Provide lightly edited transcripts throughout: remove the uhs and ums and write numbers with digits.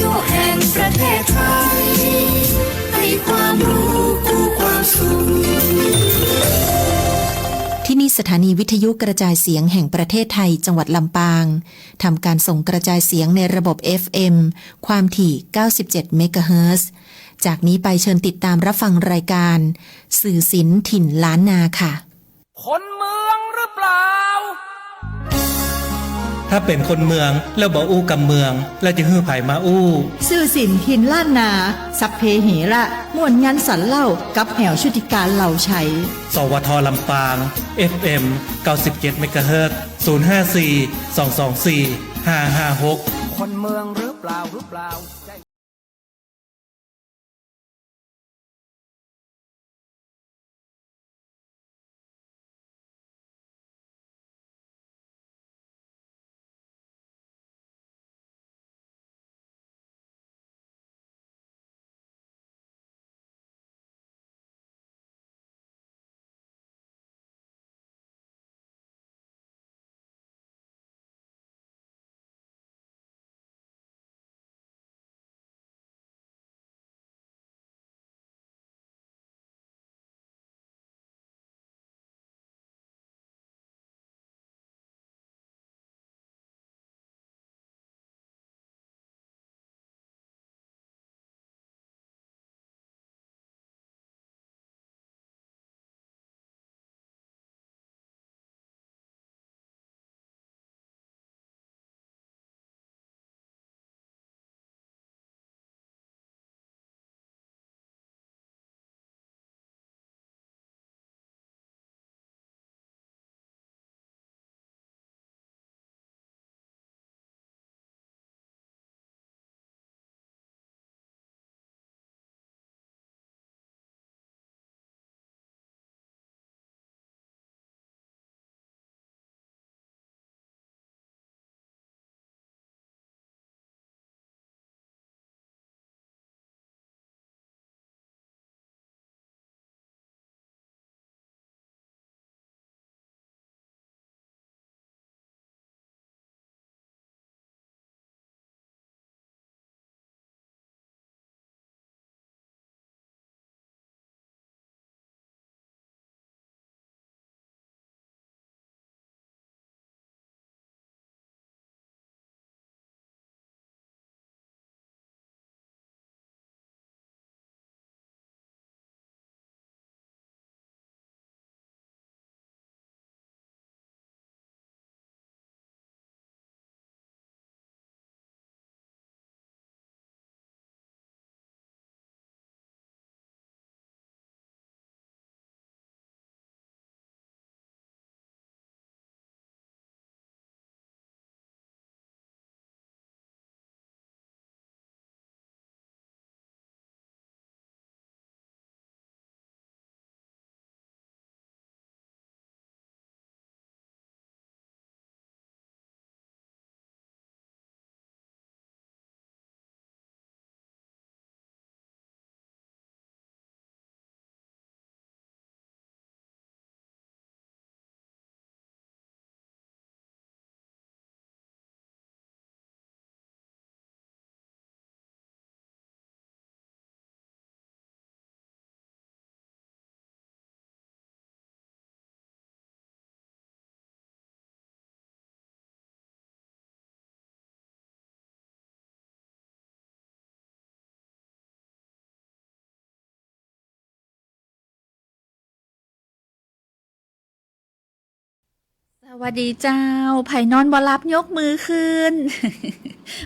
ยุแห่งประเทศไทยให้ความรู้คู่ความสุขที่นี่สถานีวิทยุกระจายเสียงแห่งประเทศไทยจังหวัดลำปางทำการส่งกระจายเสียงในระบบ FM ความถี่ 97 เมกะเฮิรตซ์ จากนี้ไปเชิญติดตามรับฟังรายการสื่อศิลป์ถิ่นล้านนาค่ะคนเมืองหรือเปล่าถ้าเป็นคนเมืองแล้วบ่อู้กับเมืองแล้วจะฮื้อไผมาอู้สื่อสินถิ่นล้านนาสัพเพเหระม่วนยันสันเล่ากับแหวชุติการเหล่าชัยสวทลำปาง FM 97 เมกะเฮิรตซ์ 054-224-556คนเมืองหรือเปล่าสวัสดีเจ้าไผ่นอนบ่หลับยกมือขึ้น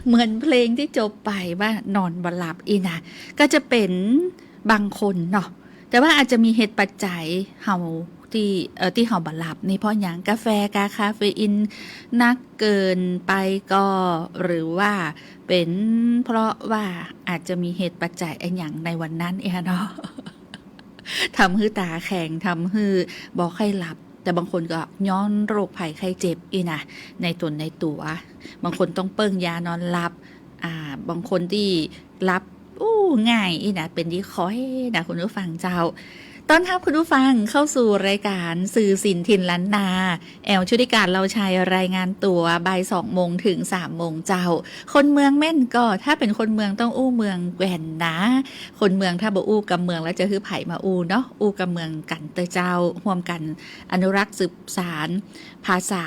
เหมือนเพลงที่จบไปว่านอนบ่หลับอีนะก็จะเป็นบางคนเนาะแต่ว่าอาจจะมีเหตุปัจจัยเฮาที่เฮาบ่หลับนี่เพราะหยังกาแฟคาเฟอีนนักเกินไปก็หรือว่าเป็นเพราะว่าอาจจะมีเหตุปัจจัยอันหยังในวันนั้นเนาะ ทำให้ตาแข็งทำให้บ่ค่อยหลับแต่บางคนก็ย้อนโรคภัยไข้เจ็บอีนะในตัวบางคนต้องเปิ้งยานอนหลับบางคนที่หลับง่ายอีนะเป็นที่คอยนะคุณผู้ฟังเจ้า ต้อนรับคุณผู้ฟังเข้าสู่รายการสื่อสินถิ่นล้านนาแอลชุติการเราชัยรายงานตัวบ่าย2 โมงถึง3 โมงเจ้าคนเมืองแม่นก็ถ้าเป็นคนเมืองต้องอู้เมืองแกว่นนะคนเมืองถ้าบ่อู้กับเมืองแล้วจะคือไผ่มาอู้เนาะอู้กับเมืองกันเตอเจ้าร่วมกันอนุรักษ์สืบสานภาษา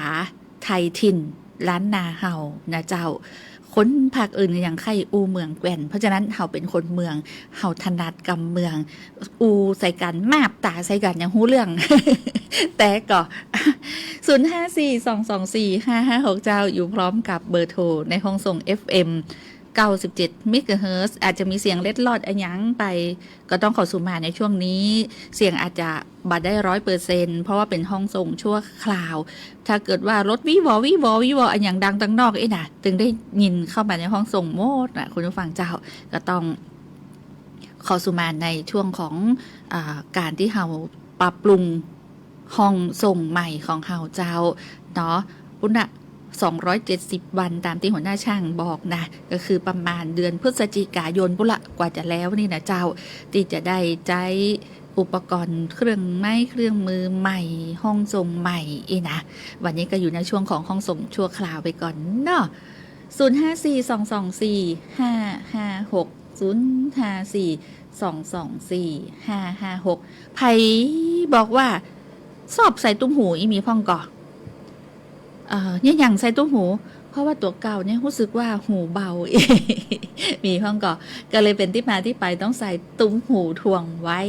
ไทยถิ่นล้านนาเฮานะเจ้าคนภาคอื่นอย่างใครอูเมืองแกว่นเพราะฉะนั้นเฮาเป็นคนเมืองเฮาถนัดกำเมืองอูใส่กันมาบตาใส่กันอย่างหู้เรื่อง แต่ก็0542245556เจ้าอยู่พร้อมกับเบอร์โทรในห้องส่ง FM 97 เมกะเฮิรตซ์อาจจะมีเสียงเล็ดลอดอันยังไปก็ต้องขอสู่มาในช่วงนี้เสียงอาจจะบัดได้ 100% เพราะว่าเป็นห้องส่งชั่วคราว ถ้าเกิดว่ารถวิวออันยังดังตั้งนอกน่ะถึงได้ยินเข้ามาในห้องส่งโมดนะคุณผู้ฟังเจ้าก็ต้องขอสู่มาในช่วงของการที่เฮาปรับปรุงห้องส่งใหม่ของเฮาเจ้าเนาะปุ้นอะ270 วันตามที่หัวหน้าช่างบอกนะก็คือประมาณเดือนพฤศจิกายนปุละกว่าจะแล้วนี่นะเจ้าที่จะได้ใช้อุปกรณ์เครื่องไม้เครื่องมือใหม่ห้องส่งใหม่นะวันนี้ก็อยู่ในช่วงของห้องส่งชั่วคราวไปก่อนเนาะ0542245556 0542245556ไผบอกว่าสอบใส่ตุ้มหูอีมีพ่องก่อเนี่ยอย่างใส่ตุ้มหูเพราะว่าตัวเก่าเนี่ยรู้สึกว่าหูเบา มีห้องก็เลยเป็นที่มาที่ไปต้องใส่ตุ้มหูทวงไว้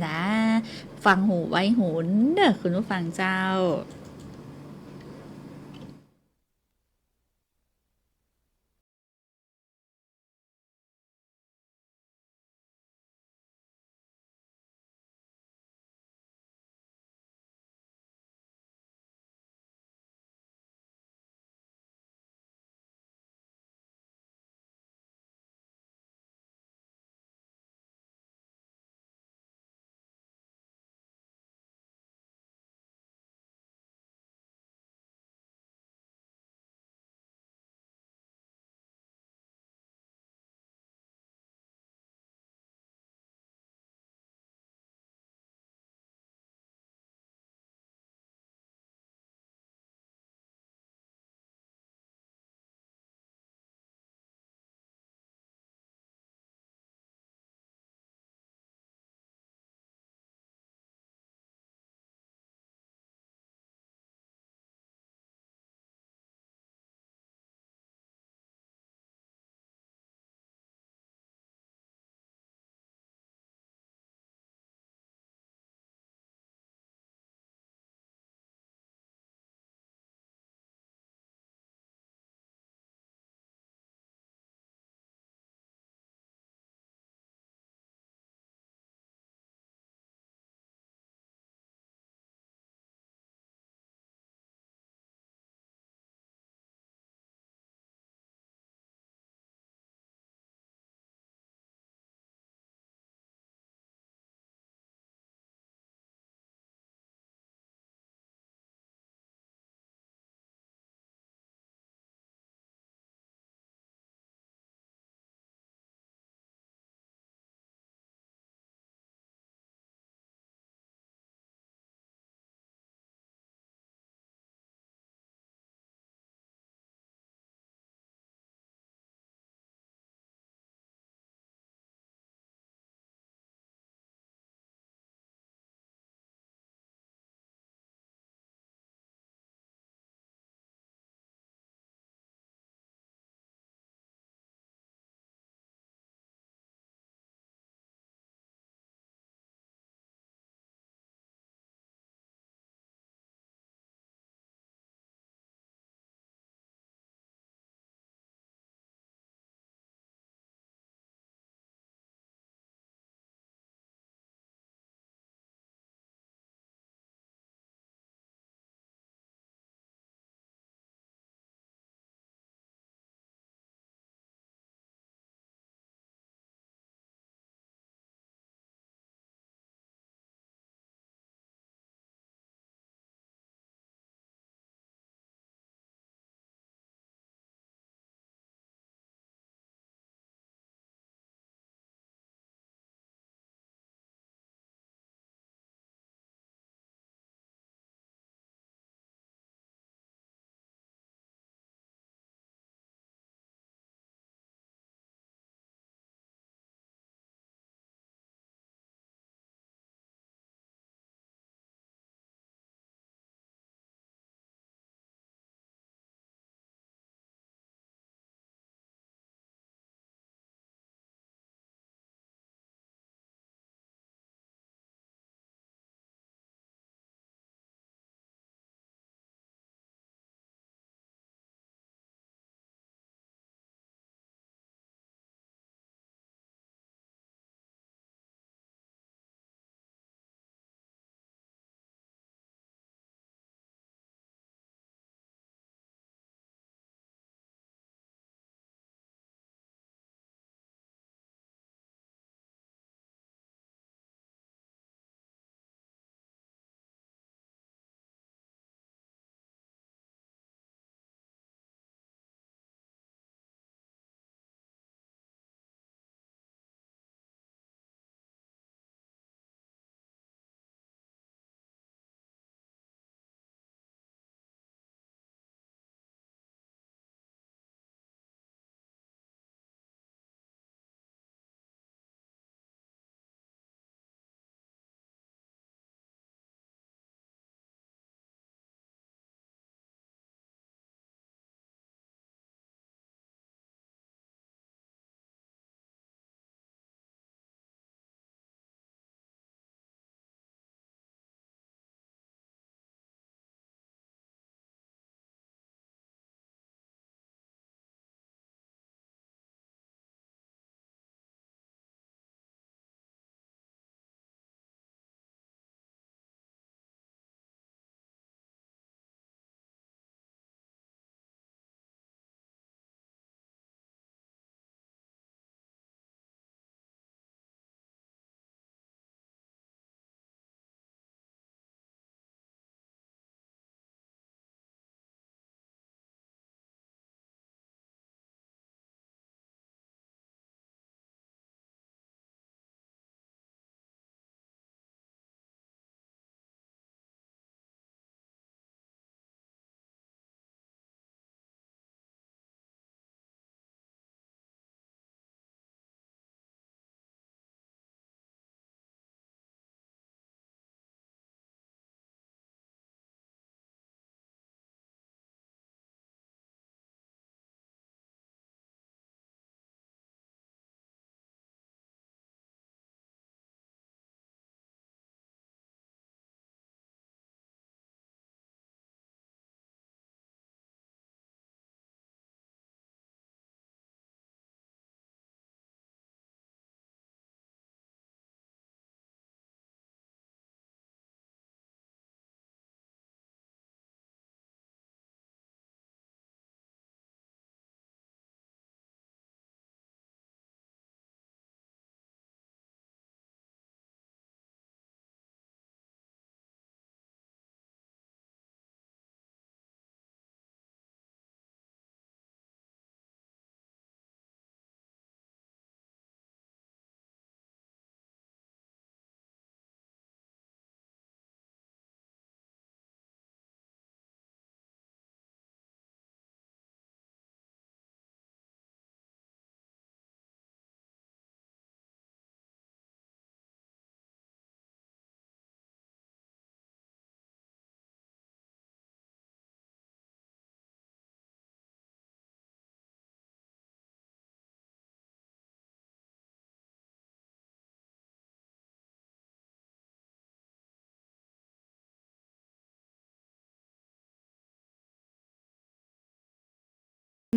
นะฟังหูไว้หูเนอะคุณผู้ฟังเจ้า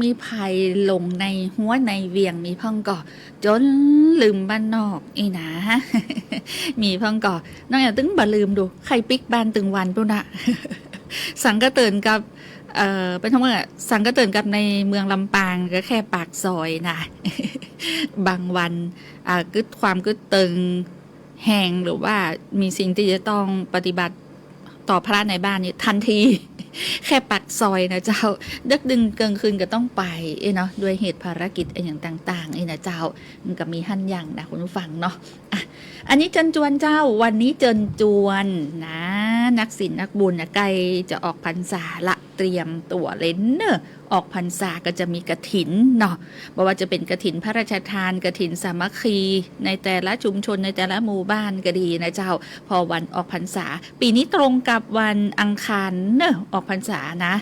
มีภัยลงในหัวในเวียงมีพ่องก่อจนลืมบ้านนอกอีนะ มีพ่องก่อน้องอย่าตึงบ่ลืมดูใครปิกบ้านตึงวันปุ๊นะ สังกะเตินกับเป็นทั้งหมดสังกะเตินกับในเมืองลำปางก็แค่ปากซอยนะ บางวันกึดความกึดตึงแห้งหรือว่ามีสิ่งที่จะต้องปฏิบัติต่อพระในบ้านนี่ทันที แค่ปักซอยนะเจ้าดึกดึงเกินคืนก็ต้องไปเนาะด้วยเหตุภารกิจอย่างต่างๆนะเจ้ามันก็มีหั่นอย่างนะคุณผู้ฟังเนาะอันนี้เจิญจวนเจ้าวันนี้เจิญจวนนะนักศิลป์นักบุญนะใกล้จะออกพรรษาละเตรียมตัวเล่นเนอะออกพรรษาก็จะมีกฐินเนาะบอกว่าจะเป็นกฐินพระราชทานกฐินสามัคคีในแต่ละชุมชนในแต่ละหมู่บ้านก็ดีนะเจ้าพอวันออกพรรษาปีนี้ตรงกับวันอังคารเนอะออกพรรษานะ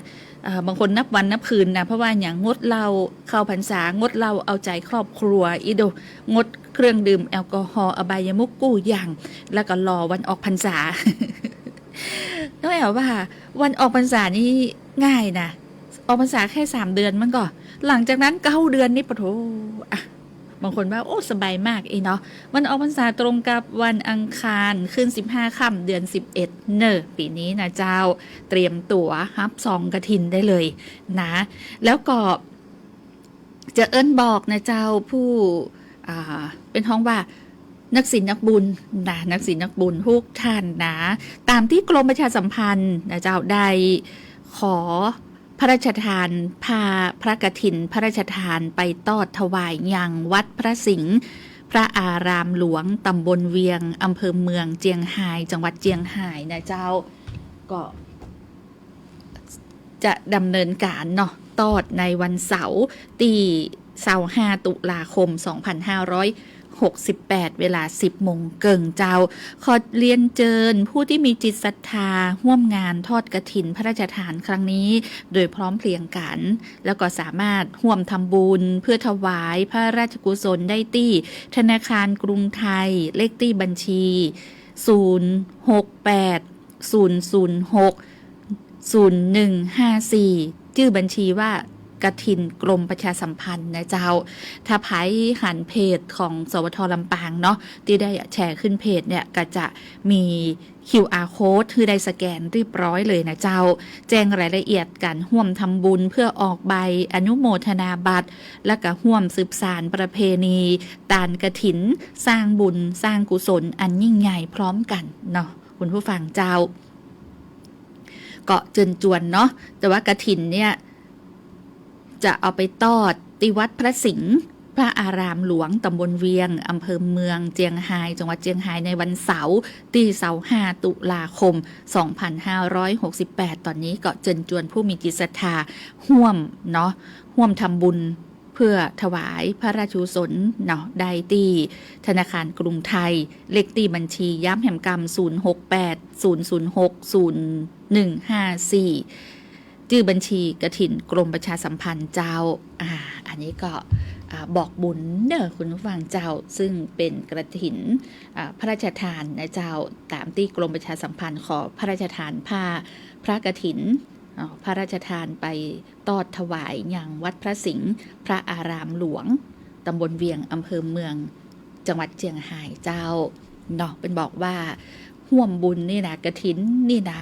บางคนนับวันนับคืนนะเพราะว่าอย่างงดเหล้าเข้าพรรษางดเหล้าเอาใจครอบครัวอีโดงดเครื่องดื่มแอลกอฮอล์อบายมุกกู้อย่างแล้วก็รอวันออกพรรษา ต้องบอกว่าวันออกพรรษานี่ง่ายนะออกพรรษาแค่3 เดือนมันก็หลังจากนั้น9 เดือนนี่ปะโถบางคนว่าโอ้สบายมากเนาะวันออกพรรษาตรงกับวันอังคารขึ้น15 ค่ำเดือน11เนอะปีนี้นะเจ้าเตรียมตั๋วรับซองกฐินได้เลยนะแล้วก็จะเอิ้นบอกนะเจ้าผู้เป็นท้องว่านักศิลป์นักบุญนะนักศิลป์นักบุญทุกท่านนะตามที่กรมประชาสัมพันธ์นะเจ้าได้ขอพระราชทานพาพระกฐินพระราชทานไปตอดถวายยังวัดพระสิงห์พระอารามหลวงตำบลเวียงอำเภอเมืองเจียงไฮ้จังหวัดเจียงไฮ้นะเจ้าก็จะดำเนินการเนาะตอดในวันเสาร์ที่25 ตุลาคม 2568 เวลา 10 โมงเกิงเจ้าขอเรียนเชิญผู้ที่มีจิตศรัทธาร่วมงานทอดกฐินพระราชทานครั้งนี้โดยพร้อมเพรียงกันแล้วก็สามารถร่วมทำบุญเพื่อถวายพระราชกุศลได้ที่ธนาคารกรุงไทยเลขที่บัญชี 068-006-0154 ชื่อบัญชีว่ากฐินกรมประชาสัมพันธ์นะเจ้าถ้าไผหันเพจของสวทลำปางเนาะที่ได้แชร์ขึ้นเพจเนี่ยก็จะมี QR code คือได้สแกนเรียบร้อยเลยนะเจ้าแจ้งรายละเอียดกันร่วมทำบุญเพื่อออกใบอนุโมทนาบัตรและก็ร่วมสืบสานประเพณีตานกฐินสร้างบุญสร้างกุศลอันยิ่งใหญ่พร้อมกันเนาะคุณผู้ฟังเจ้าก็เจิญจวนเนาะแต่ว่ากฐินเนี่ยจะเอาไปตอดที่วัดพระสิงห์พระอารามหลวงตำบลเวียงอำเภอเมืองเจียงไฮ้จังหวัดเจียงไฮ้ในวันเสาร์ที่25 ตุลาคม 2568 ตอนนี้ก็เจิญจวนผู้มีจิตศรัทธาร่วมเนาะร่วมทำบุญเพื่อถวายพระราชกุศลเนาะได้ที่ธนาคารกรุงไทยเลขที่บัญชีย้ำแห่มกรรม 068-006-0154ชื่อบัญชีกฐินกรมประชาสัมพันธ์เจ้าอันนี้ก็บอกบุญเนอะคุณผู้ฟังเจ้าซึ่งเป็นกฐินพระราชทานนะเจ้าตามที่กรมประชาสัมพันธ์ขอพระราชทานผ้าพระกฐินพระราชทานไปตอดถวายอย่างวัดพระสิงห์พระอารามหลวงตำบลเวียงอำเภอเมืองจังหวัดเจียงไฮ้เจ้าเนาะเป็นบอกว่าห่วมบุญนี่นะกฐินนี่นะ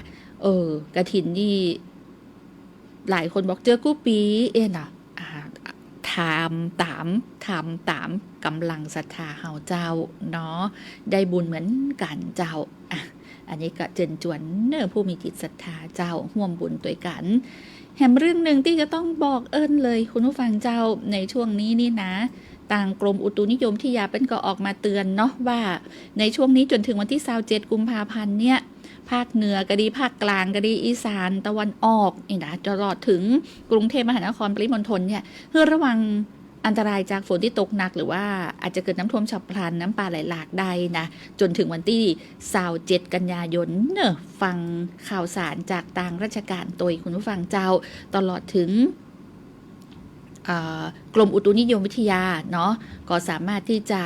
กฐินนี่หลายคนบอกเจอกู้ปีนะถามตามกำลังศรัทธาเฮาเจ้าเนาะได้บุญเหมือนกันเจ้าอันนี้ก็เจิญจวนเนอผู้มีจิตศรัทธาเจ้าร่วมบุญด้วยกันแถมเรื่องหนึ่งที่จะต้องบอกเลยคุณผู้ฟังเจ้าในช่วงนี้นี่นะต่างกรมอุตุนิยมวิทยาเป็นก็ออกมาเตือนเนาะว่าในช่วงนี้จนถึงวันที่27 กุมภาพันธ์เนี่ยภาคเหนือก็ดีภาคกลางก็ดีอีสานตะวันออกนี่นะตลอดถึงกรุงเทพมหานครปริมณฑลเนี่ยเพื่อระวังอันตรายจากฝนที่ตกหนักหรือว่าอาจจะเกิดน้ำท่วมฉับพลันน้ำป่าไหลหลากได้นะจนถึงวันที่27 กันยายนเนอะฟังข่าวสารจากทางราชการโดยคุณผู้ฟังเจ้าตลอดถึงกรมอุตุนิยมวิทยาเนาะก็สามารถที่จะ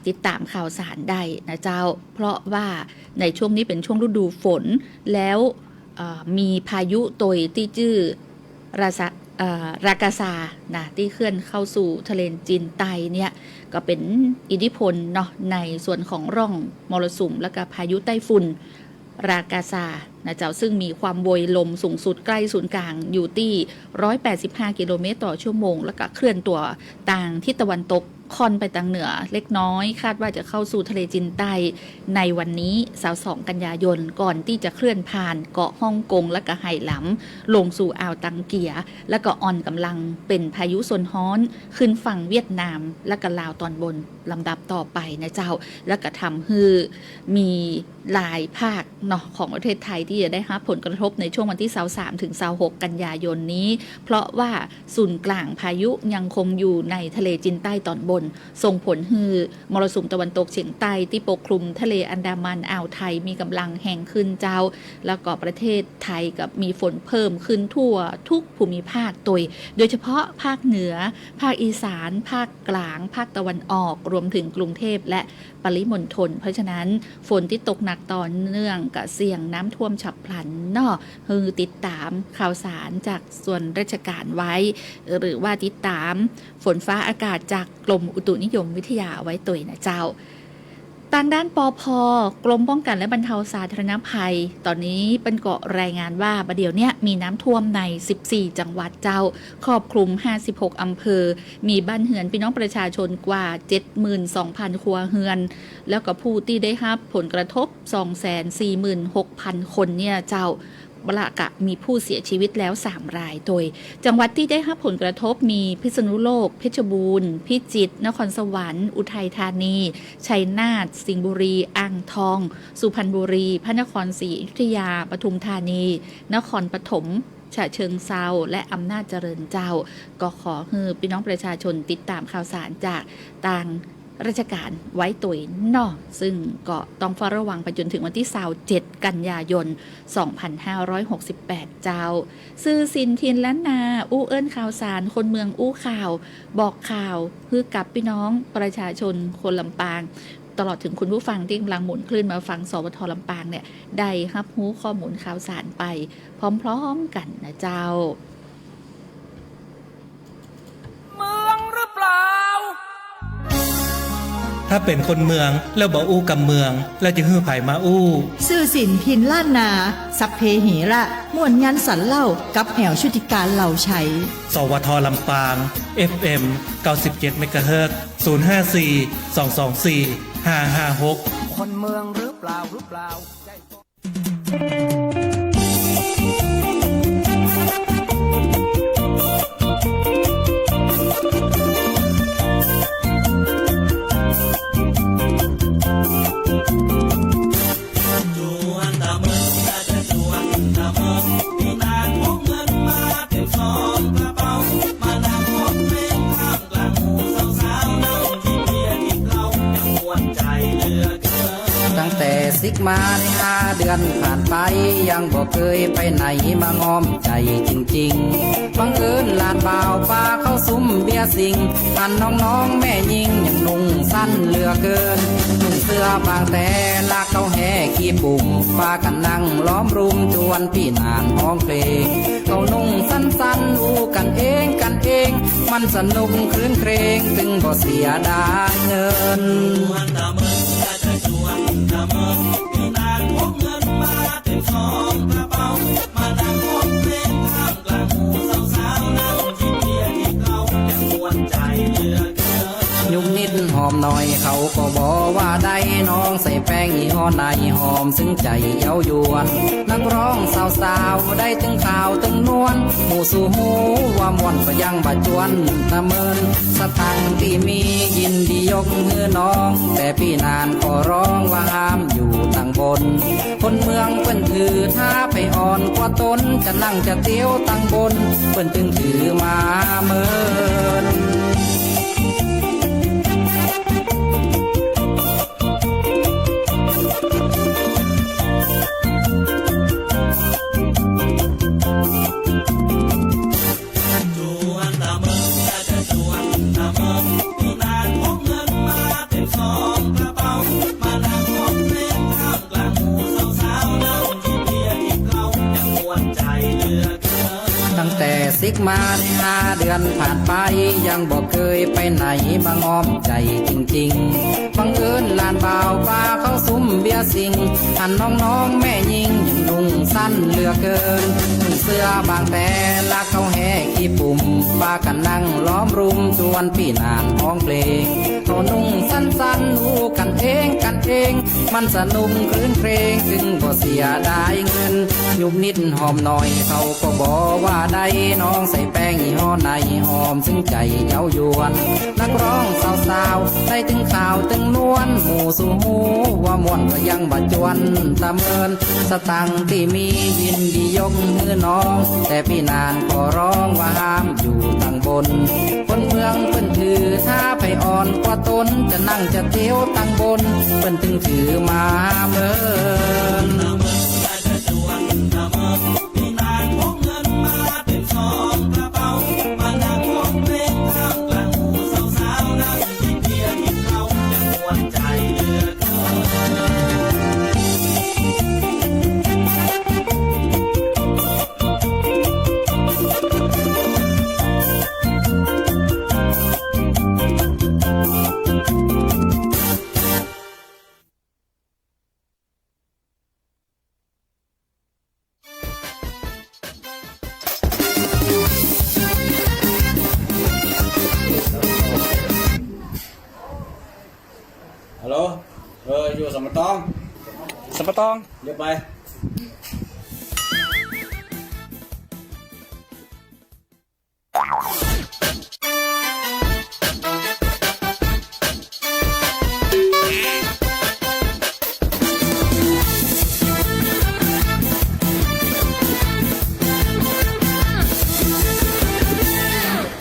ติดตามข่าวสารได้นะเจ้าเพราะว่าในช่วงนี้เป็นช่วงฤดูฝนแล้วมีพายุตัวที่ชื่อ รากาซานะที่เคลื่อนเข้าสู่ทะเลจีนใต้เนี่ยก็เป็นอิทธิพลเนาะในส่วนของร่องมรสุมและก็พายุไต้ฝุ่นรากาซานะเจ้าซึ่งมีความโวยลมสูงสุดใกล้ศูนย์กลางอยู่ที่185กิโลเมตรต่อชั่วโมงแล้วก็เคลื่อนตัวต่างทิศตะวันตกค่อนไปทางเหนือเล็กน้อยคาดว่าจะเข้าสู่ทะเลจีนใต้ในวันนี้22กันยายนก่อนที่จะเคลื่อนผ่านเกาะฮ่องกงและก็ไหหลำลงสู่อ่าวตังเกียและก็อ่อนกำลังเป็นพายุโซนฮ้อนขึ้นฝั่งเวียดนามและก็ลาวตอนบนลำดับต่อไปนะเจ้าและก็ทำให้มีหลายภาคเนาะของประเทศไทยที่จะได้รับผลกระทบในช่วงวันที่23ถึง26กันยายนนี้เพราะว่าศูนย์กลางพายุยังคงอยู่ในทะเลจีนใต้ตอนบนส่งผลให้มรสุมตะวันตกเฉียงใต้ที่ปกคลุมทะเลอันดามันอ่าวไทยมีกำลังแห่งขึ้นเจ้าแล้วก็ประเทศไทยกับมีฝนเพิ่มขึ้นทั่วทุกภูมิภาคโดยเฉพาะภาคเหนือภาคอีสานภาคกลางภาคตะวันออกรวมถึงกรุงเทพและปริมณฑลเพราะฉะนั้นฝนที่ตกหนักต่อเนื่องกับเสี่ยงน้ำท่วมฉับพลันเนาะคือติดตามข่าวสารจากส่วนราชการไว้หรือว่าติดตามฝนฟ้าอากาศจากกรมอุตุนิยมวิทยาไว้ตัวนะเจ้าทางด้านปภ.กรมป้องกันและบรรเทาสาธารณภัยตอนนี้เป็นเกาะรายงานว่าประเดี๋ยวนี้มีน้ำท่วมใน14จังหวัดเจ้าครอบคลุม56อำเภอมีบ้านเรือนพี่น้องประชาชนกว่า 72,000 ครัวเรือนแล้วก็ผู้ที่ได้รับผลกระทบ 246,000 คนเนี่ยเจ้าประกะมีผู้เสียชีวิตแล้ว3รายโดยจังหวัดที่ได้รับผลกระทบมีพิษณุโลกเพชรบูรณ์พิจิตรนครสวรรค์อุทัยธานีชัยนาทสิงห์บุรีอ่างทองสุพรรณบุรีพระนครศรีอยุธยาปทุมธานีนครปฐมฉะเชิงเทราและอำนาจเจริญเจ้าก็ขอให้พี่น้องประชาชนติดตามข่าวสารจากต่างราชการไว้ตัวนอกซึ่งก็ต้องเฝ้าระวังไปจนถึงวันที่27กันยายน2568เจ้าซื่อสินทินล้านนาอู้เอิ้นข่าวสารคนเมืองอู้ข่าวบอกข่าวเพื่อกับพี่น้องประชาชนคนลำปางตลอดถึงคุณผู้ฟังที่กำลังหมุนคลื่นมาฟังสวทลำปางเนี่ยได้รับรู้ข้อมูลข่าวสารไปพร้อมๆกันนะเจ้าเมืองหรือเปล่าถ้าเป็นคนเมืองแล้วบ่อู้กับเมืองแล้วจะฮื้อไผมาอู้ซื่อสินทินล้านนาสัพเพเหระม่วนยันสันเล่ากับแหวชุติการเหล่าชัยสวทลำปาง FM 97 เมกะเฮิรตซ์ 054-224-556คนเมืองหรือเปล่าตั้งแต่ซิกมาได้5 เดือนผ่านไปยังบ่เคยไปไหนมางอมใจจริงๆบังเอิญลานบ่าวปาเข้าซุ้มเบียร์สิงหันน้องๆแม่ยิงยังนุ่งสั้นเหลือเกินนุ่งเสื้อบางแต่ลากเข้าแห่ขี้ปุ่มปากันนั่งล้อมรุมจวนพี่นานห้องเพลงเขานุ่งสั้นๆอู้กันเองมันสนุกคลื่นเครงถึงบ่เสียดายเงินพี่นางพกเงินมาเต็มซองกระเป๋ามานั่งพบเพลงท่ามกลางหมู่สาวๆนั่งกินเบียร์ที่เขายังมวนใจเหลือเกินยุบนิดหอมหน่อยเขาก็บอกว่าได้น้องใส่แป้งยี่ห้อไหนหอมซึ้งใจเย้ายวนนักร้องสาวๆได้ถึงข่าวถึงนวลหมู่สู่หูว่ามวนก็ยังบาจวนตะเมินสตังค์ที่มียินดียกมือน้องแต่พี่นานขอร้องว่าห้ามอยู่ตั้งบนคนเมืองเปิ้นถือถ้าไปอ่อนกว่าตนจะนั่งจะเตี้ยวตั้งบนเปิ้นถึงถือมาเมินซิก กมาได้5 เดือนผ่านไปยังบอกเคยไปไหนมางอมใจจริงๆบังเอิญหลานบ่าวพาเข้าซุ้มเบียร์สิงหันน้องๆแม่ยิงยังนุ่งสั้นเหลือเกินเสื้อบางแต่ลากเขาแห่ขี้ปุ่มพากันนั่งล้อมรุมชวนพี่นานห้องเพลงเขานุ่งสั้นๆดูกันเองมันสนุกคลื่นเพลงจึงบ่เสียดายเงินยุบนิดหอมหน่อยเขาก็บอกว่าได้น้องใส่แป้งยี่ห้อไหนหอมซึ่งใจเย้ายวนนักร้องสาวๆได้ถึงข่าวถึงนวลหมู่สู่หูว่ามวนก็ยังบ่จวนตะเมินสตังค์ที่มียินดียกมือน้องแต่พี่นานขอร้องว่าห้ามอยู่ทางบนคนเมืองเพิ่นถือถ้าไปอ่อนกว่าตนจะนั่งจะเที่ยวทางบนเพิ่นถึงถือมาเมิน พี่นานพกเงินมาเต็มซองกระเป๋ามานั่งร้องเพลงท่ามกลางหมู่สาวๆนั่งกินเบียร์กินเหล้ายังม่วนใจเหลือเกิฮัลโหลอยู่สมตองเดี๋ยวไป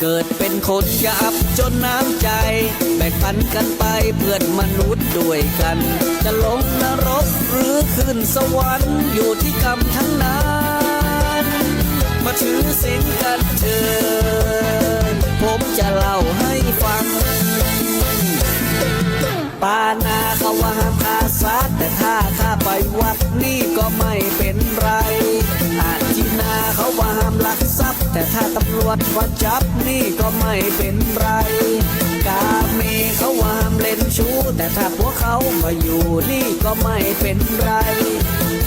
เกิดเป็นคนหยาบจนน้ำใจแบ่งปันกันไปเพื่อนมนุษย์ด้วยกัน จะลงนรกหรือขึ้นสวรรค์อยู่ที่กรรมทั้งนั้นมาถือศีลกันเถิดผมจะเล่าให้ฟังปานาเขาว่าห้ามฆ่าสัตว์แต่ถ้าฆ่าไปวัดนี่ก็ไม่เป็นไรอาทินาเขาว่าห้ามลักทรัพย์แต่ถ้าตำรวจมาจับนี่ก็ไม่เป็นไรกาเมเขาว่าห้ามเล่นชู้แต่ถ้าพวกเขามาอยู่นี่ก็ไม่เป็นไร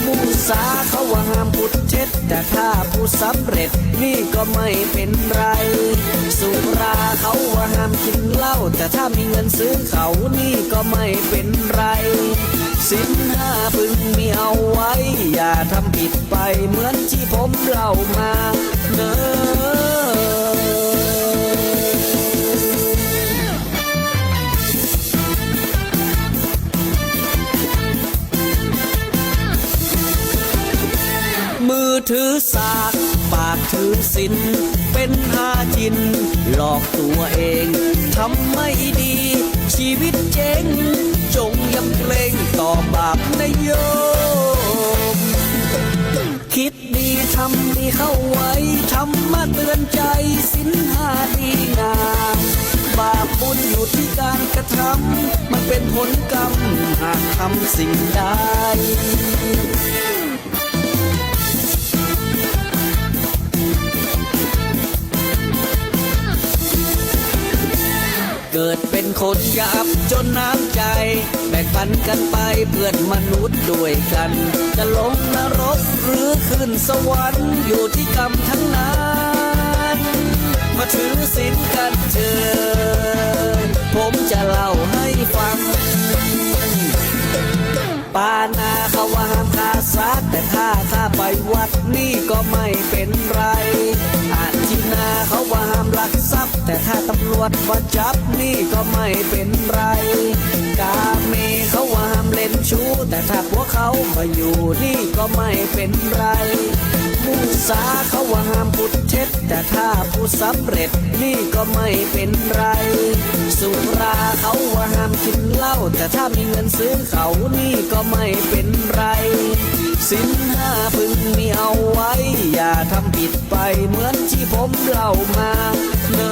มุสาเขาว่าห้ามพูดเท็จแต่ถ้าพูดสำเร็จนี่ก็ไม่เป็นไรสุราเขาว่าห้ามกินเหล้าแต่ถ้ามีเงินซื้อเขานี่ก็ไม่เป็นไรศีลห้าพึงมีเอาไว้อย่าทำผิดไปเหมือนที่ผมเล่ามาเนอมือถือสากปากถือศีลเป็นหาจินหลอกตัวเองทำไม่ดีชีวิตเจ๊งจงยำเกรงต่อบาปนะโยมคิดดีทำดีเข้าไว้ทำมาเตือนใจศีลห้าดีงามบาปบุญอยู่ที่การกระทำมันเป็นผลกรรมหากทำสิ่งใดเกิดเป็นคนหยาบจนน้ำใจแบ่งปันกันไปเพื่อนมนุษย์ด้วยกันจะลงนรกหรือขึ้นสวรรค์อยู่ที่กรรมทั้งนั้นมาถือศีลกันเถิดผมจะเล่าให้ฟังปานาเขาว่าห้ามฆ่าสัตว์แต่ถ้าฆ่าไปวัดนี่ก็ไม่เป็นไรอาทินาเขาว่าห้ามลักทรัพย์แต่ถ้าตำรวจมาจับนี่ก็ไม่เป็นไรกาเมเขาว่าห้ามเล่นชู้แต่ถ้าพวกเขามาอยู่นี่ก็ไม่เป็นไรมุสาเขาว่าห้ามพูดเท็จแต่ถ้าพูดสำเร็จนี่ก็ไม่เป็นไรสุราเขาว่าห้ามกินเหล้าแต่ถ้ามีเงินซื้อเขานี่ก็ไม่เป็นไรศีลห้าพึงมีเอาไว้อย่าทำผิดไปเหมือนที่ผมเล่ามาเนอ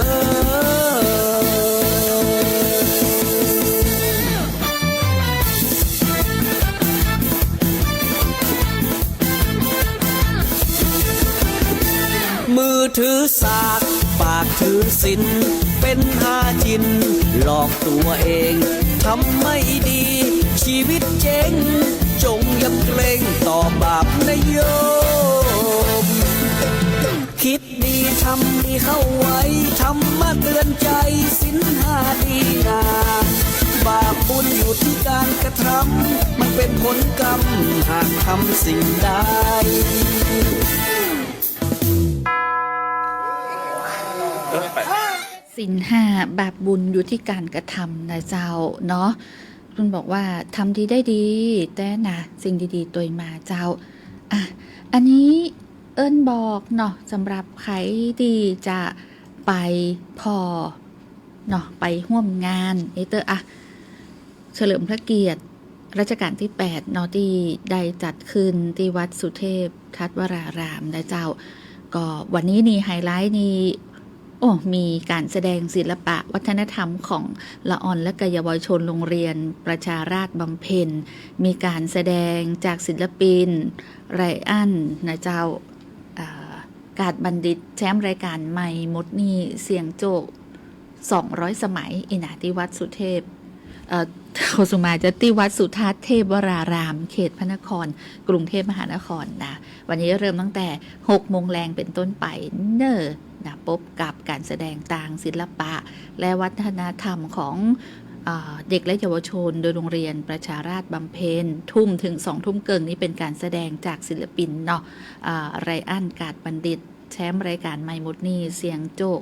มือถือสา สินเป็นหาจินหลอกตัวเองทำไม่ดีชีวิตเจ๊งจงอย่าเกรงต่อบาปนะโยมคิดดีทำดีเข้าไว้ทำมาเตือนใจสินหาดีนาบาปบุญอยู่ที่การกระทำมันเป็นผลกรรมหากทำสิ่งใด ศีลห้าบาปบุญอยู่ที่การกระทำนะเจ้าเนาะคุณบอกว่าทำดีได้ดีแต่นะสิ่งดีๆตัวมาเจ้าอ่ะอันนี้เอิ้นบอกเนาะสำหรับใครที่จะไปพอเนาะไปร่วมงานเตอร์อะเฉลิมพระเกียรติรัชกาลที่8เนาะที่ได้จัดขึ้นที่วัดสุเทพทัตวรารามนะเจ้าก็วันนี้นี่ไฮไลท์นี่มีการแสดงศิลปะวัฒนธรรมของละอ่อนและเยาวชนโรงเรียนประชาราษฎร์บำเพ็ญมีการแสดงจากศิลปินไรอันนะเจ้ากาดบัณฑิตแชมป์รายการใหม่มดนี่เสียงโจก200 สมัยอินาที่วัดสุเทพโคสุมาจะที่วัดสุทัศน์เทพวรารามเขตพระนครกรุงเทพมหานครนะวันนี้เริ่มตั้งแต่6 โมงแรงเป็นต้นไปนะพบกับการแสดงต่างศิลปะและวัฒนธรรมของเด็กและเยาวชนโดยโรงเรียนประชาราษฎร์บำเพ็ญทุ่มถึง2 ทุ่มเกินนี้เป็นการแสดงจากศิลปินเนาะไรอันกาดบัณฑิตแชมป์รายการไมมดนี่เสียงโจก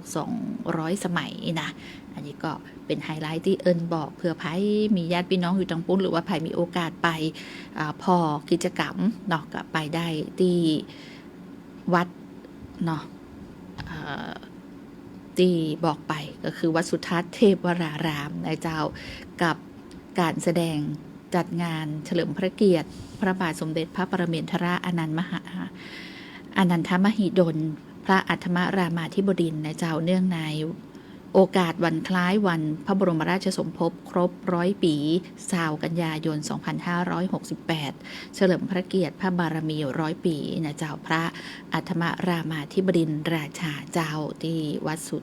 200 สมัยนะอันนี้ก็เป็นไฮไลท์ที่เอิญบอกเผื่อไผ่มีญาติพี่น้องอยู่ตังปุ้นหรือว่าไผ่มีโอกาสไปพอกิจกรรมเนาะก็ไปได้ที่วัดเนาะที่บอกไปก็คือวัดสุทัศน์เทพวรารามนะเจ้ากับการแสดงจัดงานเฉลิมพระเกียรติพระบาทสมเด็จพระปรมินทรอนันทมหิดลพระอัฏฐมรามาธิบดินทร์นะเจ้าเนื่องในโอกาสวันคล้ายวันพระบรมราชสมภพครบ100 ปี20 กันยายน 2568 เฉลิมพระเกียรติพระบารมี100 ปีนะเจ้าพระอัฏฐมรามาธิบดินทร์ราชาเจ้าที่วัดสุ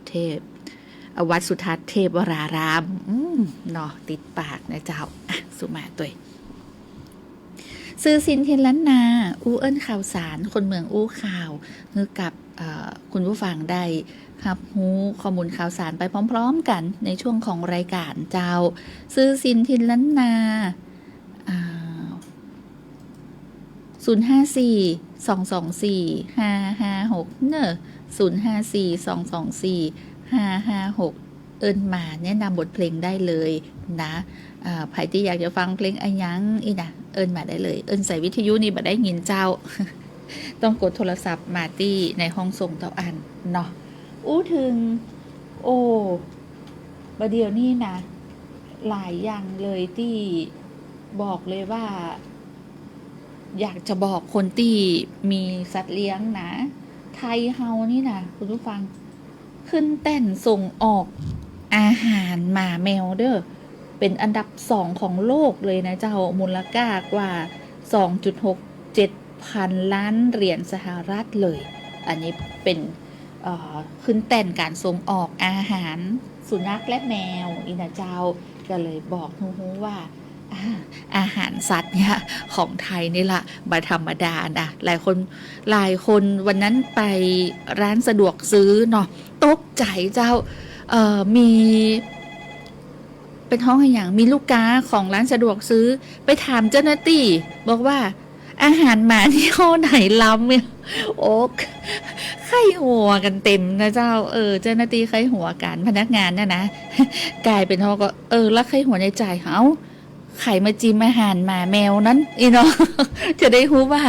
ทัศน์เทพวรารามเนาะติดปากนะเจ้าสุมาตัวซื้อสินเทียนล้านนาอู้เอิ้นข่าวสารคนเมืองอู้ข่าวคือกับคุณผู้ฟังได้ครับฮู้ข้อมูลข่าวสารไปพร้อมๆกันในช่วงของรายการเจ้าซื้อสินเทียนล้านนา054-224-556เนอะ054-224-556เอิ้นมาแนะนำบทเพลงได้เลยนะใครที่อยากจะฟังเพลงอันยังอีนะเอิ้นมาได้เลยเอิ้นใส่วิทยุนี่บ่ได้ยินเจ้า ต้องกดโทรศัพท์มาที่ในห้องส่งเต่าอันเนาะอู้ถึงประเดี๋ยวนี้นะหลายอย่างเลยที่บอกเลยว่าอยากจะบอกคนที่มีสัตว์เลี้ยงนะไทยเฮานี่นะคุณผู้ฟังขึ้นเต้นส่งออกอาหารหมาแมวเด้อเป็นอันดับ2ของโลกเลยนะเจ้ามูลค่ากว่า 2.67 พันล้านเหรียญสหรัฐเลยอันนี้เป็นขึ้นเต้นการส่งออกอาหารสุนัขและแมวอีนะเจ้าก็เลยบอกฮู้ว่าอาหารสัตว์เนี่ยของไทยนี่ละบ่ธรรมดานะหลายคนวันนั้นไปร้านสะดวกซื้อเนาะตกใจเจ้ามีเป็นห้องอย่างมีลูกค้าของร้านสะดวกซื้อไปถามเจ้าหน้าที่บอกว่าอาหารหมาที่ห้อไหนล้ำเนี่ยไข้หัวกันเต็มนะเจ้าเจ้าหน้าที่ไข้หัวกันพนักงานนะกลายเป็นเขาก็แล้วไข้หัวในใจเขาไข่มาจิ้มอาหารหมาแมวนั้นเนาะ จะได้รู้ว่า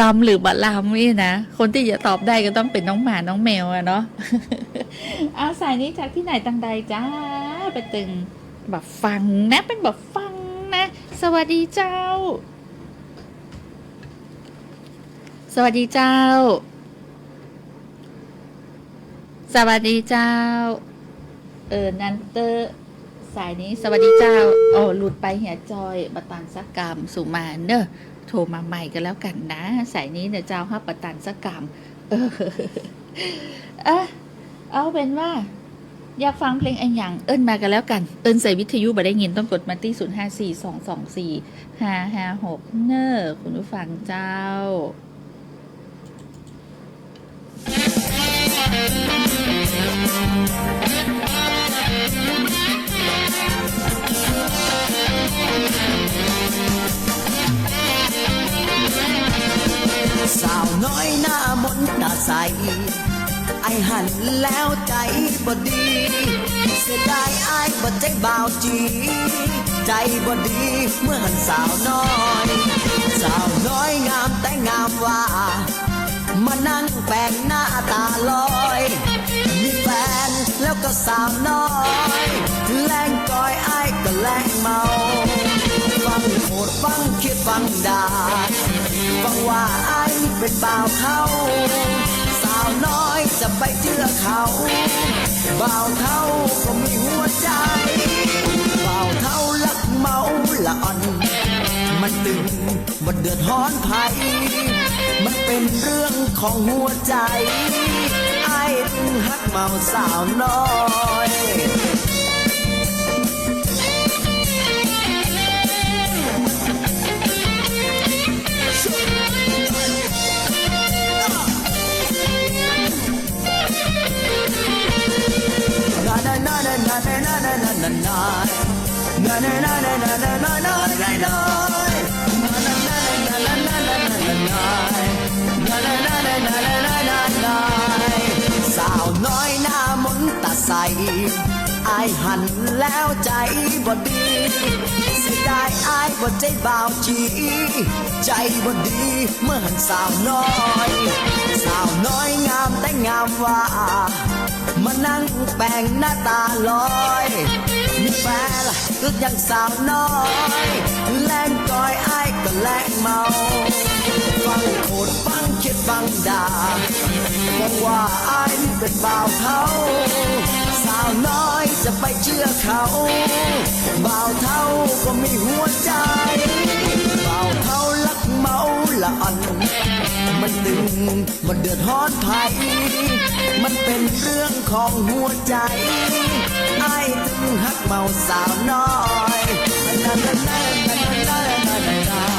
ล้ำหรือบ่ล้ำนี่นะคนที่จะตอบได้ก็ต้องเป็นน้องหมาน้องแมวอะเนาะ เอาสายนี้จากที่ไหนตังใดจ้าไปตึงแบบฟังนะเป็นแบบฟังนะสวัสดีเจ้าสวัสดีเจ้าสวัสดีเจ้านันเตอร์สายนี้สวัสดีเจ้าหลุดไปเหียจอยปตันสักกรรมสุมาเนอะโทรมาใหม่กันแล้วกันนะสายนี้เนี่ยเจ้าห้าปตันสักกรรมเอาเป็นว่า อยากฟังเพลงไอ้หยังเอิ้นมากันแล้วกัน เอิ้นใส่วิทยุบ่ได้ยินต้องกดมาที่0542245556เน้อคุณผู้ฟังเจ้า สาวน้อยหน้ามนต์ตาใสไอหันแล้วใจบ่ดีเสียดายไอบ่ใจบ่าวจีใจบ่ดีเมื่อหันสาวน้อยสาวน้อยงามแต่งามว่ามานั่งแปลงหน้าตาลอยมีแฟนแล้วก็สาวน้อยแลงกอยไอก็แลงเมาฟังโหดฟังคิดฟังด่าฟังว่าไอเป็นบ่าวเขาสาวน้อยจะไปเชื่อเขาบ่าวเท่าก็มีหัวใจบ่าวเท่าลักเมาละอ่อนมันตึงมันเดือดร้อนไผมันเป็นเรื่องของหัวใจไอ้ถึงฮักเมาสาวน้อยสาวน้อยหน้ามนตาใสอายหันแล้วใจบ่ดีเสียดายอายบ่ใจบ่าวจีใจบ่ดีเมื่อหันสาวน้อยสาวน้อยงามแต่งามว่ามานั่งแปลงหน้าตาลอยมีแฟนล่ะก็ยังสาวน้อยแลงกอยอายก็แลงเมาฟังโคตรฟังคิดฟังด่าฟังว่าอายเป็นบ่าวเขาสาวน้อยจะไปเชื่อเขาบ่าวเท่าก็มีหัวใจบ่าวเท่าลักเมาละอ่อนมันดึงมันเดือดร้อนไผมันเป็นเรื่องของหัวใจไอ้ถึงฮักเมาสาวน้อยนั่นนั่นนั่นนั่นนั่นนั่นนั่น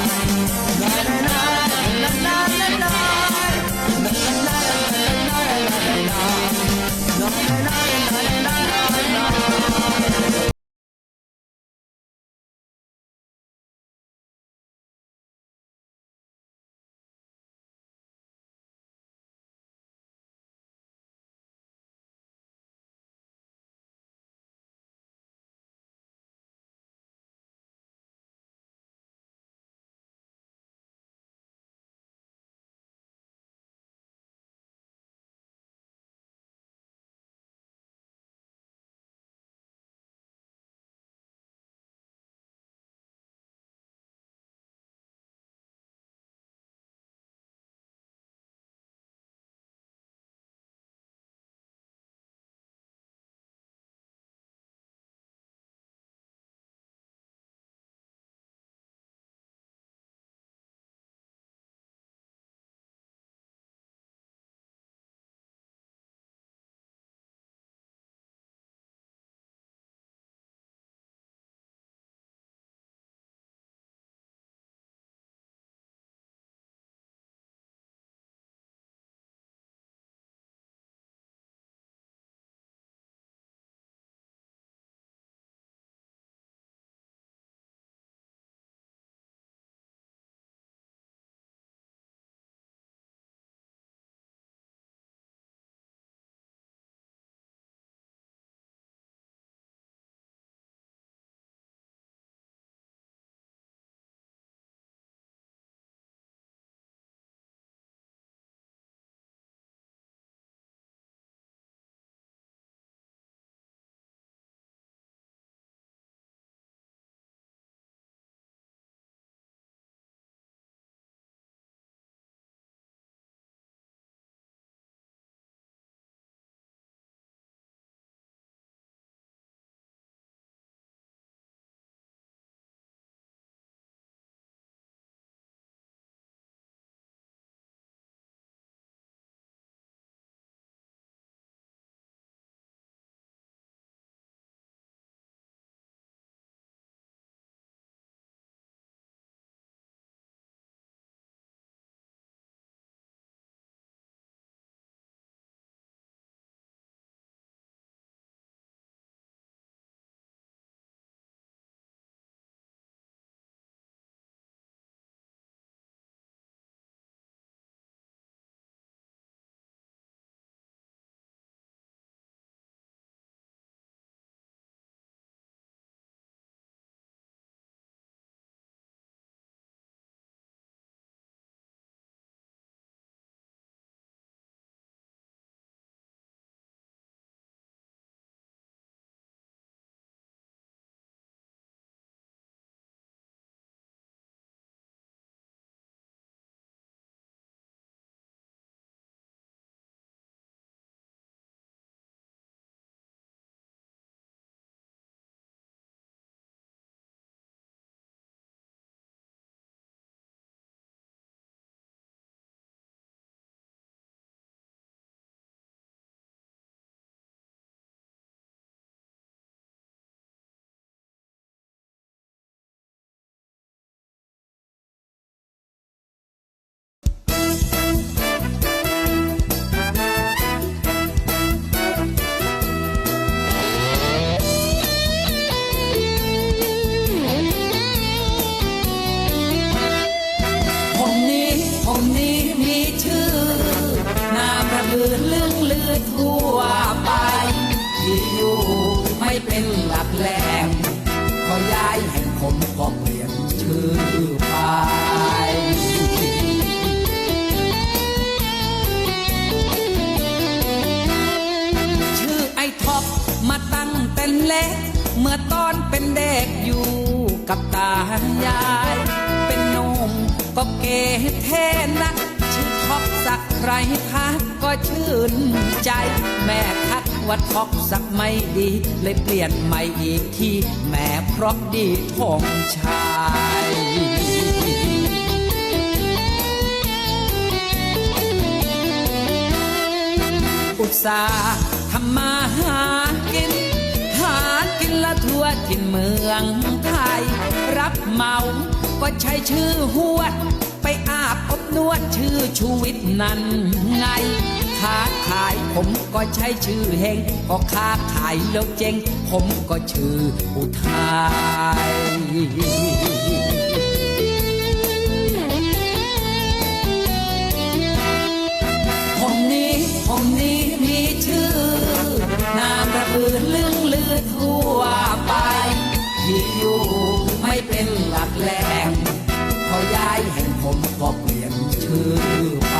ผมก็เปลี่ยนชื่อไปชื่อไอ้ท็อปมาตั้งแต่เล็กเมื่อตอนเป็นเด็กอยู่กับตายายเป็นหนุ่มก็เก๋เท่นักชื่อท็อปสักใครทักก็ชื่นใจแม่ทักว่าท็อปสักไม่ดีเลยเปลี่ยนใหม่อีกทีแม่เพราะดีทองชายอุตส่าห์ทำมาหากินละทั่วถิ่นเมืองไทยรับเมาก็ใช้ชื่อหวดไปอาบอบนวดชื่อชูวิทย์นั่นไงค้าขายผมก็ใช้ชื่อเฮงก็ค้าขายแล้วเจ๊งผมก็ชื่ออุทัยผมนี้มีชื่อนามระบือเรื่องลือทั่วไปที่อยู่ไม่เป็นหลักแหล่งพอย้ายแห่งผมก็เปลี่ยนชื่อไป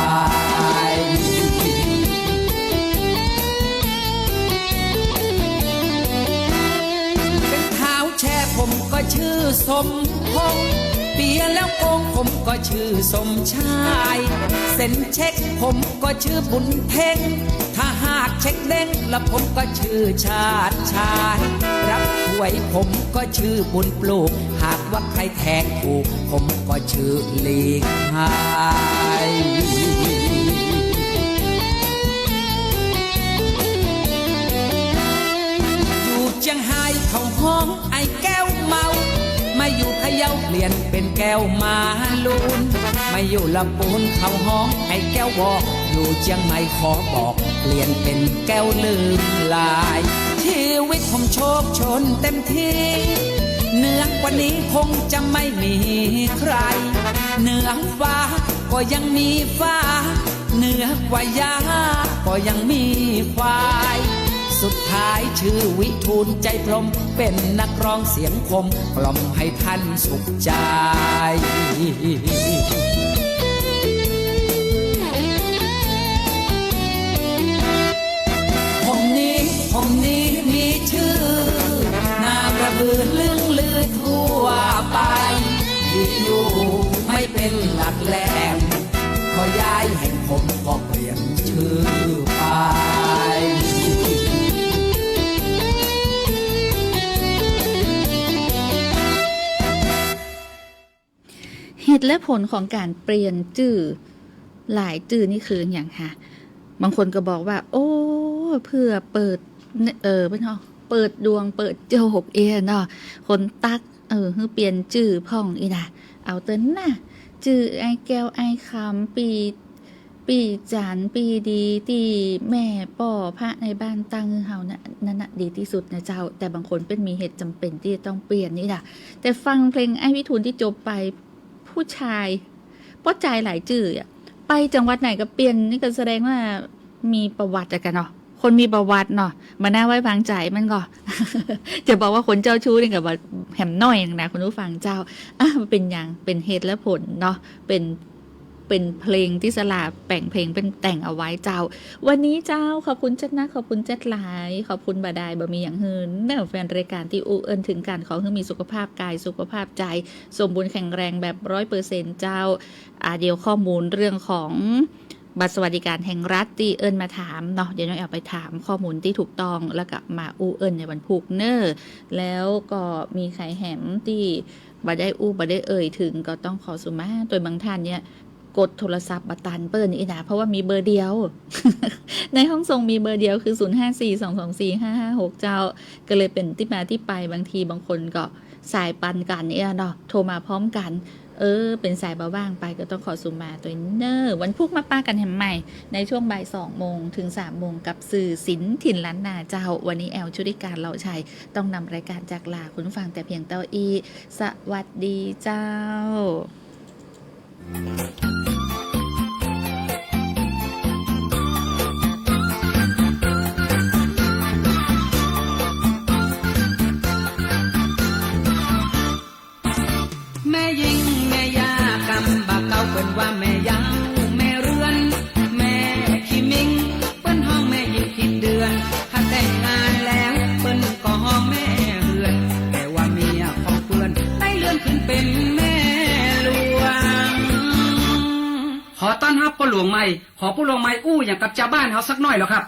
เป็นเท้าแช่ผมก็ชื่อสมพงษ์เปียแล้วโกงผมก็ชื่อสมชายเซ็นเช็คผมก็ชื่อบุญเพ่งถ้าหากเช็คเด้งแล้วผมก็ชื่อชาติชายรับหวยผมก็ชื่อบุญปลูกหากว่าใครแทงถูกผมก็ชื่อหลีกหายอยู่เชียงไฮ้เขาห้องไอ้แก้วเมามาอยู่พะเยาเปลี่ยนเป็นแก้วมาลูนมาอยู่ลำพูนเขาห้องไอ้แก้ววอกอยู่เชียงใหม่ขอบอกเปลี่ยนเป็นแก้วลืมลายชีวิตผมโชคชนเต็มที่เหนือกว่านี้คงจะไม่มีใครเหนือฟ้าก็ยังมีฟ้าเหนือกว่ายาก็ยังมีควายสุดท้ายชื่อวิทูลใจพรหมเป็นนักร้องเสียงคมกล่อมให้ท่านสุขใจผมนี้มีชื่อนามระบือเรื่องลือทั่วไปที่อยู่ไม่เป็นหลักแหล่งพอย้ายแห่งผมก็เปลี่ยนชื่อไปเหตุและผลของการเปลี่ยนชื่อหลายชื่อนี่คืออย่างค่ะบางคนก็บอกว่าโอ้เพื่อเปิดเป็นเนาะเปิดดวงเปิดโจกเนาะคนตักคือเปลี่ยนชื่อพ่องอีน่ะเอาเติ้นน่ะชื่อไอ้แก้วไอ้คำปีจันปีดีที่แม่ป่อพระในบ้านตั้งเฮานะนั่นน่ะดีที่สุดนะเจ้าแต่บางคนเป็นมีเหตุจำเป็นที่จะต้องเปลี่ยนนี่น่ะแต่ฟังเพลงไอ้วิทูลที่จบไปผู้ชายป้อใจหลายชื่ออ่ะไปจังหวัดไหนก็เปลี่ยนนี่ก็แสดงว่ามีประวัติกันเนาะคนมีประวัติเนาะมาน่าไว้วางใจมันก็ จะบอกว่าคนเจ้าชู้นี่กับว่าแหมน้อยนะคุณผู้ฟังเจ้าเป็นอย่างเป็นเหตุและผลเนาะเป็นเพลงที่สลาแต่งเพลงเป็นแต่งเอาไว้เจ้าวันนี้เจ้าขอบคุณจัดนะขอบคุณจัดหลายขอบคุณบาดายบ่มีอย่างหืนเนื่อแฟนรายการที่อูเอิญถึงการขอให้มีสุขภาพกายสุขภาพใจสมบูรณ์แข็งแรงแบบ 100% เจ้าเดี๋ยวข้อมูลเรื่องของบัตรสวัสดิการแห่งรัฐที่เอิญมาถามเนาะเดี๋ยวน้องแอลไปถามข้อมูลที่ถูกต้องแล้วก็มาอูเอิญในวันพุธเนอแล้วก็มีไข่แหมที่บ่ได้บ่ได้เอ่ยถึงก็ต้องขอสุมาโดยบางท่านเนี่ยกดโทรศัพท์บัตรตันเปิ้ลนี่นะเพราะว่ามีเบอร์เดียว ในห้องส่งมีเบอร์เดียวคือ0542245556เจ้าก็เลยเป็นที่มาที่ไปบางทีบางคนก็สายปันกันเนี่ยเนาะโทรมาพร้อมกันเป็นสายเบาบ้างไปก็ต้องขอสุมาตัวเนอร์วันพุธมาป้ากันแห่งใหม่ในช่วงบ่าย2 โมงถึง3 โมงกับสื่อศิลป์ถิ่นล้านนาเจ้าวันนี้แอลชุติการเหล่าชัยต้องนำรายการจากลาคุณฟังแต่เพียงเต้าอีสวัสดีเจ้า ว่าแม่ยาวแม่เรือน แม่ขี้มิงเปิ้นห้องแม่ยิงผิดเดือนถ้าแต่งงานแล้วเปิ้นก็ห้องแม่เรือน แต่ว่าเมียของเปิ้นได้เลื่อนขึ้นเป็นแม่หลวง ขอต้อนรับพ่อหลวงใหม่ ขอพ่อหลวงใหม่อู้อย่างกับชาวบ้านเฮาสักหน่อยแล้วครับ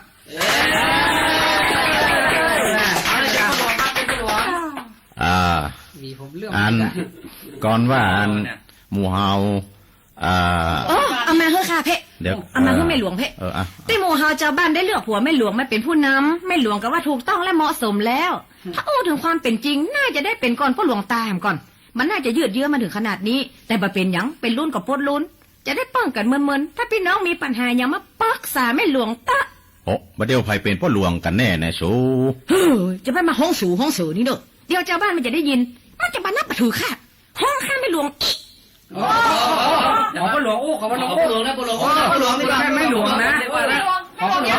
อันก่อนว่าอันหมู่เฮาเอามาเฮ้อะค่ะเพ่เดี๋ยว เอามาเฮ้อะแม่หลวงเพ่ที่หมู่เฮาเจ้าบ้านได้เลือกผัวแม่หลวงมาเป็นผู้นำแม่หลวงก็ว่าถูกต้องและเหมาะสมแล้ว ถ้าอู้ถึงความเป็นจริงน่าจะได้เป็นก่อนพ่อหลวงตายก่อนมันน่าจะยืดเยื้อมาถึงขนาดนี้แต่บ่เป็นหยังเป็นรุ่นกับปดรุ่นจะได้ป้องกันเมินๆถ้าพี่น้องมีปัญหาอย่างมาปรึกษาแม่หลวงตะโอ้บ่เดียวไผเป็นพ่อหลวงกันแน่สู จะไปมาห้องสูนี่เด้อเดี๋ยวเจ้าบ้านมันจะได้ยินมันจะมานับถือค่ะห้องข้าแม่หลวงขอพ่อหลวงอู้ขอพ่อหลวงอู้พ่อหลวงนี่แค่แม่หลวงนะขอพ่อหลว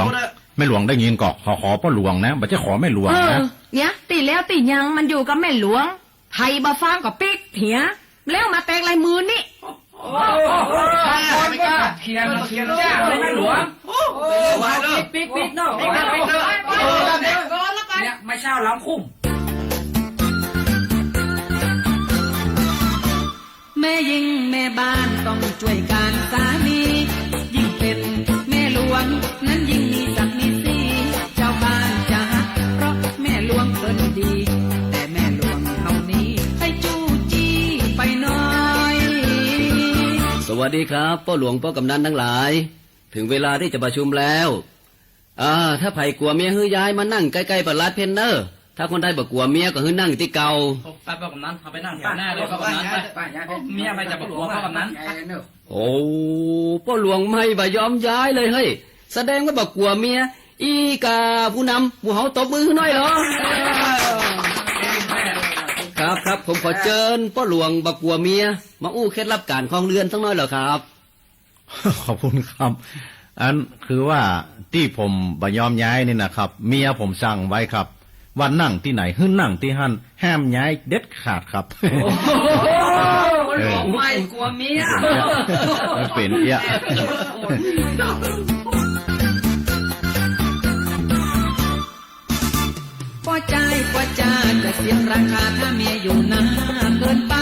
งแม่หลวงได้ยินก็ขอพ่อหลวงนะบ่ใช่ขอแม่หลวงนะเนี่ยตีแล้วตียังมันอยู่กับแม่หลวงไทยบ่ฟังก็ปิ๊กเถียแล้วมาแตกลายมือนี่ไม่กล้าเขียนจ้าแม่หลวงปิ๊กเนาะเนี่ยไม่เช่าล้ำคุ้มแม่ยิงแม่บ้านต้องช่วยการสามียิ่งเป็นแม่หลวงนั้นยิ่งมีศักดิ์มีสีเจ้าบ้านจะฮักเพราะแม่หลวงเพิ่นดีแต่แม่หลวงเฮานี้ให้จู้จี้ไปหน่อยสวัสดีครับพ่อหลวงพ่อกำนันทั้งหลายถึงเวลาที่จะประชุมแล้วถ้าไผ่กลัวเมียฮื้อย้ายมานั่งใกล้ๆประหลัดเพนเนอร์ถ้าคนใดบอกกลัวเมียก็ฮื้อนั่งที่เก่าไปพ่อกำนันเอาไปนั่งหน้าเลยพ่อกำนันไปเมียไปจะบอกกลัวพ่อกำนันโอ้พ่อหลวงไม่บ่ยอมย้ายเลยเฮ้ยแสดงว่าบอกกลัวเมียอีกาผู้นำหมู่เฮาตบมือหน่อยเหรอครับผมขอเชิญพ่อหลวงบอกกลัวเมียมาอู้เคล็ดลับการครองเรือนสักหน่อยเหรอครับขอบคุณครับอันคือว่าที่ผมบ่ยอมย้ายนี่นะครับเมียผมสั่งไว้ครับว่านั่งที่ไหนฮึ่นนั่งที่หั่นห้ามย้ายเด็ดขาดครับไม่กลัวเมียเป็นเอี้ยป้อใจจะเสียราคาถ้าเมียอยู่นานเกินไป